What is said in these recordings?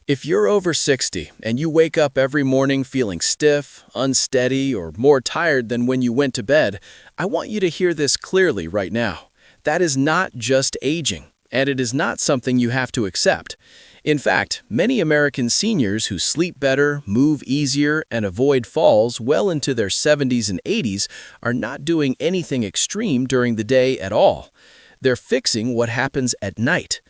If you're over 60 and you wake up every morning feeling stiff, unsteady, or more tired than when you went to bed, I want you to hear this clearly right now. That is not just aging, and it is not something you have to accept. In fact, many American seniors who sleep better, move easier, and avoid falls well into their 70s and 80s are not doing anything extreme during the day at all. They're fixing what happens at night.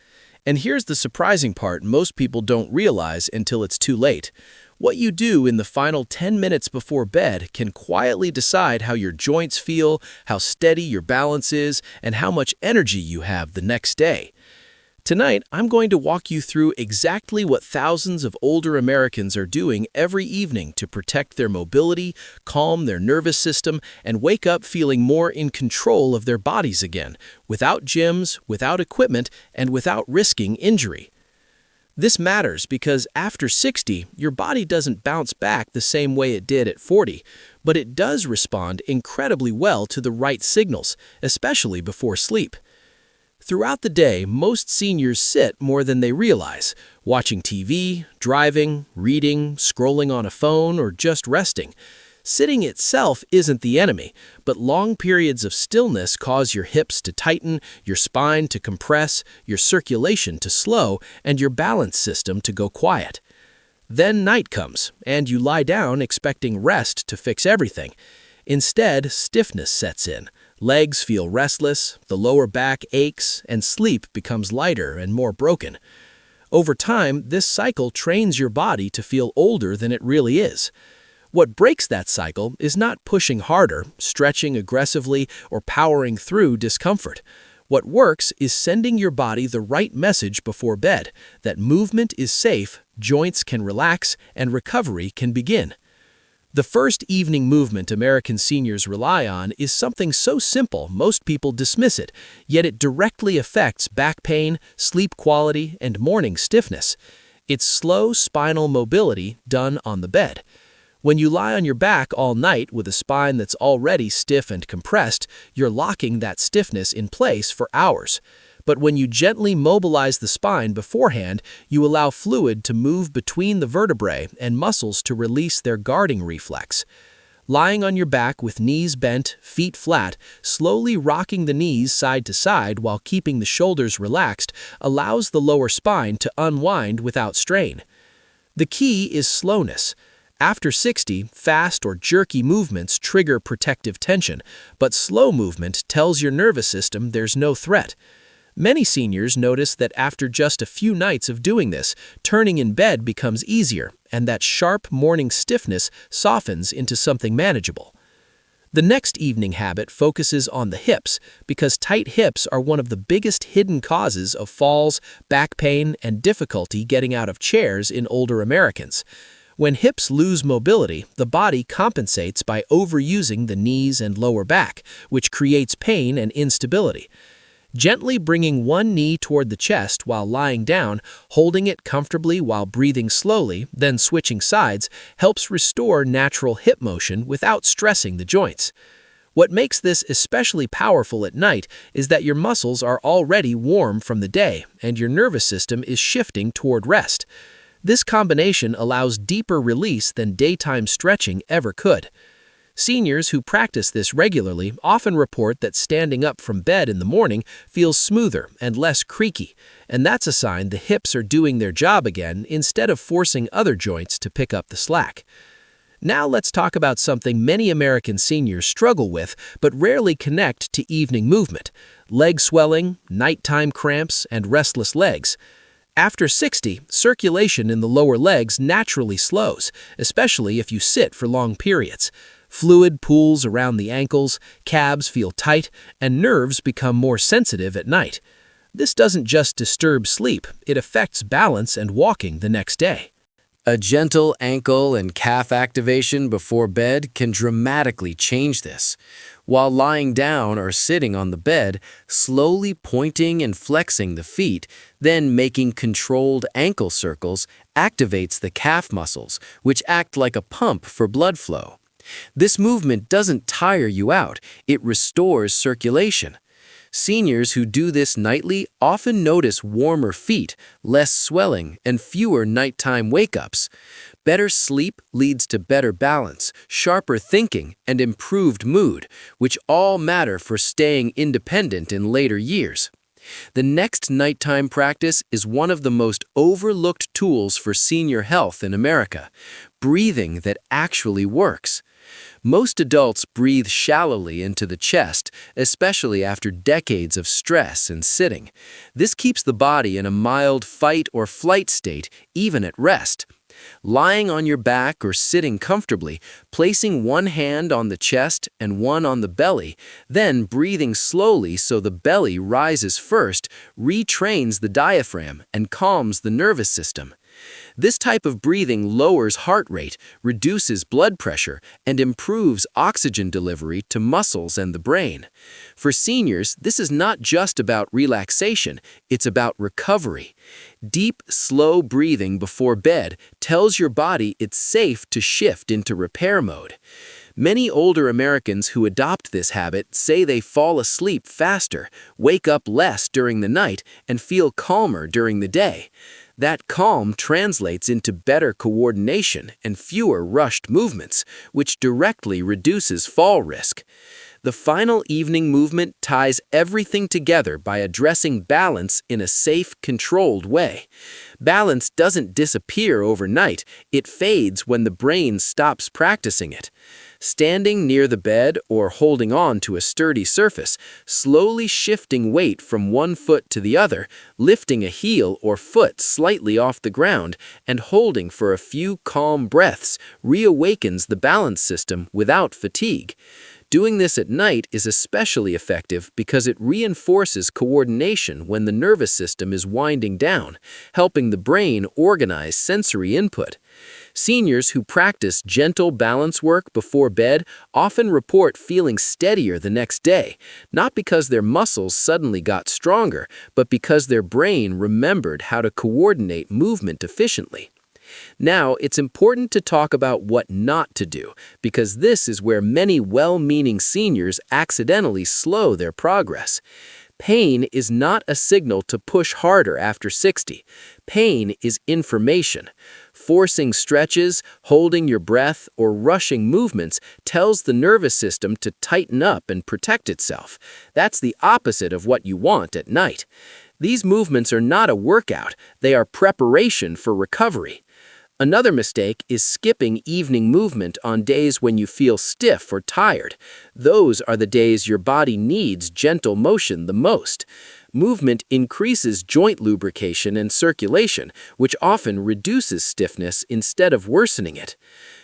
And here's the surprising part most people don't realize until it's too late. What you do in the final 10 minutes before bed can quietly decide how your joints feel, how steady your balance is, and how much energy you have the next day. Tonight, I'm going to walk you through exactly what thousands of older Americans are doing every evening to protect their mobility, calm their nervous system, and wake up feeling more in control of their bodies again, without gyms, without equipment, and without risking injury. This matters because after 60, your body doesn't bounce back the same way it did at 40, but it does respond incredibly well to the right signals, especially before sleep. Throughout the day, most seniors sit more than they realize, watching TV, driving, reading, scrolling on a phone, or just resting. Sitting itself isn't the enemy, but long periods of stillness cause your hips to tighten, your spine to compress, your circulation to slow, and your balance system to go quiet. Then night comes, and you lie down expecting rest to fix everything. Instead, stiffness sets in. Legs feel restless, the lower back aches, and sleep becomes lighter and more broken. Over time, this cycle trains your body to feel older than it really is. What breaks that cycle is not pushing harder, stretching aggressively, or powering through discomfort. What works is sending your body the right message before bed, that movement is safe, joints can relax, and recovery can begin. The first evening movement American seniors rely on is something so simple most people dismiss it, yet it directly affects back pain, sleep quality, and morning stiffness. It's slow spinal mobility done on the bed. When you lie on your back all night with a spine that's already stiff and compressed, you're locking that stiffness in place for hours. But when you gently mobilize the spine beforehand, you allow fluid to move between the vertebrae and muscles to release their guarding reflex. Lying on your back with knees bent, feet flat, slowly rocking the knees side to side while keeping the shoulders relaxed allows the lower spine to unwind without strain. The key is slowness. After 60, fast or jerky movements trigger protective tension, but slow movement tells your nervous system there's no threat. Many seniors notice that after just a few nights of doing this, turning in bed becomes easier, and that sharp morning stiffness softens into something manageable. The next evening habit focuses on the hips, because tight hips are one of the biggest hidden causes of falls, back pain, and difficulty getting out of chairs in older Americans. When hips lose mobility, the body compensates by overusing the knees and lower back, which creates pain and instability. Gently bringing one knee toward the chest while lying down, holding it comfortably while breathing slowly, then switching sides, helps restore natural hip motion without stressing the joints. What makes this especially powerful at night is that your muscles are already warm from the day, and your nervous system is shifting toward rest. This combination allows deeper release than daytime stretching ever could. Seniors who practice this regularly often report that standing up from bed in the morning feels smoother and less creaky, and that's a sign the hips are doing their job again instead of forcing other joints to pick up the slack. Now let's talk about something many American seniors struggle with but rarely connect to evening movement: leg swelling, nighttime cramps, and restless legs. After 60, circulation in the lower legs naturally slows, especially if you sit for long periods. Fluid pools around the ankles, calves feel tight, and nerves become more sensitive at night. This doesn't just disturb sleep, it affects balance and walking the next day. A gentle ankle and calf activation before bed can dramatically change this. While lying down or sitting on the bed, slowly pointing and flexing the feet, then making controlled ankle circles activates the calf muscles, which act like a pump for blood flow. This movement doesn't tire you out, it restores circulation. Seniors who do this nightly often notice warmer feet, less swelling, and fewer nighttime wake-ups. Better sleep leads to better balance, sharper thinking, and improved mood, which all matter for staying independent in later years. The next nighttime practice is one of the most overlooked tools for senior health in America, breathing that actually works. Most adults breathe shallowly into the chest, especially after decades of stress and sitting. This keeps the body in a mild fight or flight state, even at rest. Lying on your back or sitting comfortably, placing one hand on the chest and one on the belly, then breathing slowly so the belly rises first, retrains the diaphragm and calms the nervous system. This type of breathing lowers heart rate, reduces blood pressure, and improves oxygen delivery to muscles and the brain. For seniors, this is not just about relaxation, it's about recovery. Deep, slow breathing before bed tells your body it's safe to shift into repair mode. Many older Americans who adopt this habit say they fall asleep faster, wake up less during the night, and feel calmer during the day. That calm translates into better coordination and fewer rushed movements, which directly reduces fall risk. The final evening movement ties everything together by addressing balance in a safe, controlled way. Balance doesn't disappear overnight, it fades when the brain stops practicing it. Standing near the bed or holding on to a sturdy surface, slowly shifting weight from one foot to the other, lifting a heel or foot slightly off the ground, and holding for a few calm breaths reawakens the balance system without fatigue. Doing this at night is especially effective because it reinforces coordination when the nervous system is winding down, helping the brain organize sensory input. Seniors who practice gentle balance work before bed often report feeling steadier the next day, not because their muscles suddenly got stronger, but because their brain remembered how to coordinate movement efficiently. Now, it's important to talk about what not to do, because this is where many well-meaning seniors accidentally slow their progress. Pain is not a signal to push harder after 60. Pain is information. Forcing stretches, holding your breath, or rushing movements tells the nervous system to tighten up and protect itself. That's the opposite of what you want at night. These movements are not a workout, they are preparation for recovery. Another mistake is skipping evening movement on days when you feel stiff or tired. Those are the days your body needs gentle motion the most. Movement increases joint lubrication and circulation, which often reduces stiffness instead of worsening it.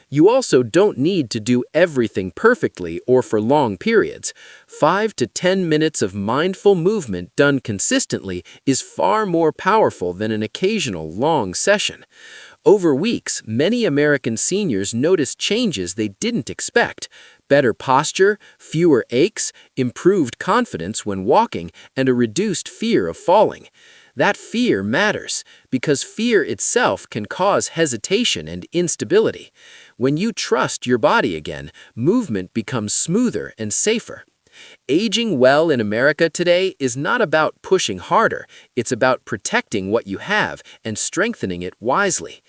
You also don't need to do everything perfectly or for long periods. 5 to 10 minutes of mindful movement done consistently is far more powerful than an occasional long session. Over weeks, many American seniors notice changes they didn't expect: better posture, fewer aches, improved confidence when walking, and a reduced fear of falling. That fear matters, because fear itself can cause hesitation and instability. When you trust your body again, movement becomes smoother and safer. Aging well in America today is not about pushing harder, it's about protecting what you have and strengthening it wisely.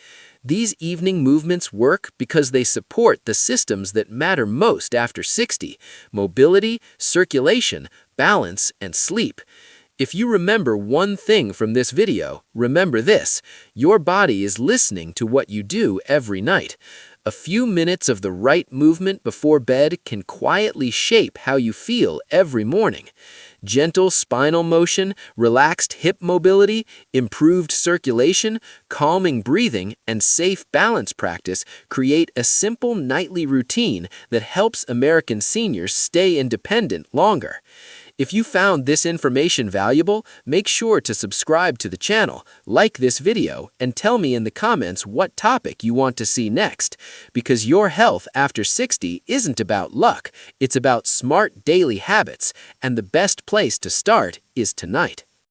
These evening movements work because they support the systems that matter most after 60: mobility, circulation, balance, and sleep. If you remember one thing from this video, remember this: your body is listening to what you do every night. A few minutes of the right movement before bed can quietly shape how you feel every morning. Gentle spinal motion, relaxed hip mobility, improved circulation, calming breathing, and safe balance practice create a simple nightly routine that helps American seniors stay independent longer. If you found this information valuable, make sure to subscribe to the channel, like this video, and tell me in the comments what topic you want to see next. Because your health after 60 isn't about luck, it's about smart daily habits, and the best place to start is tonight.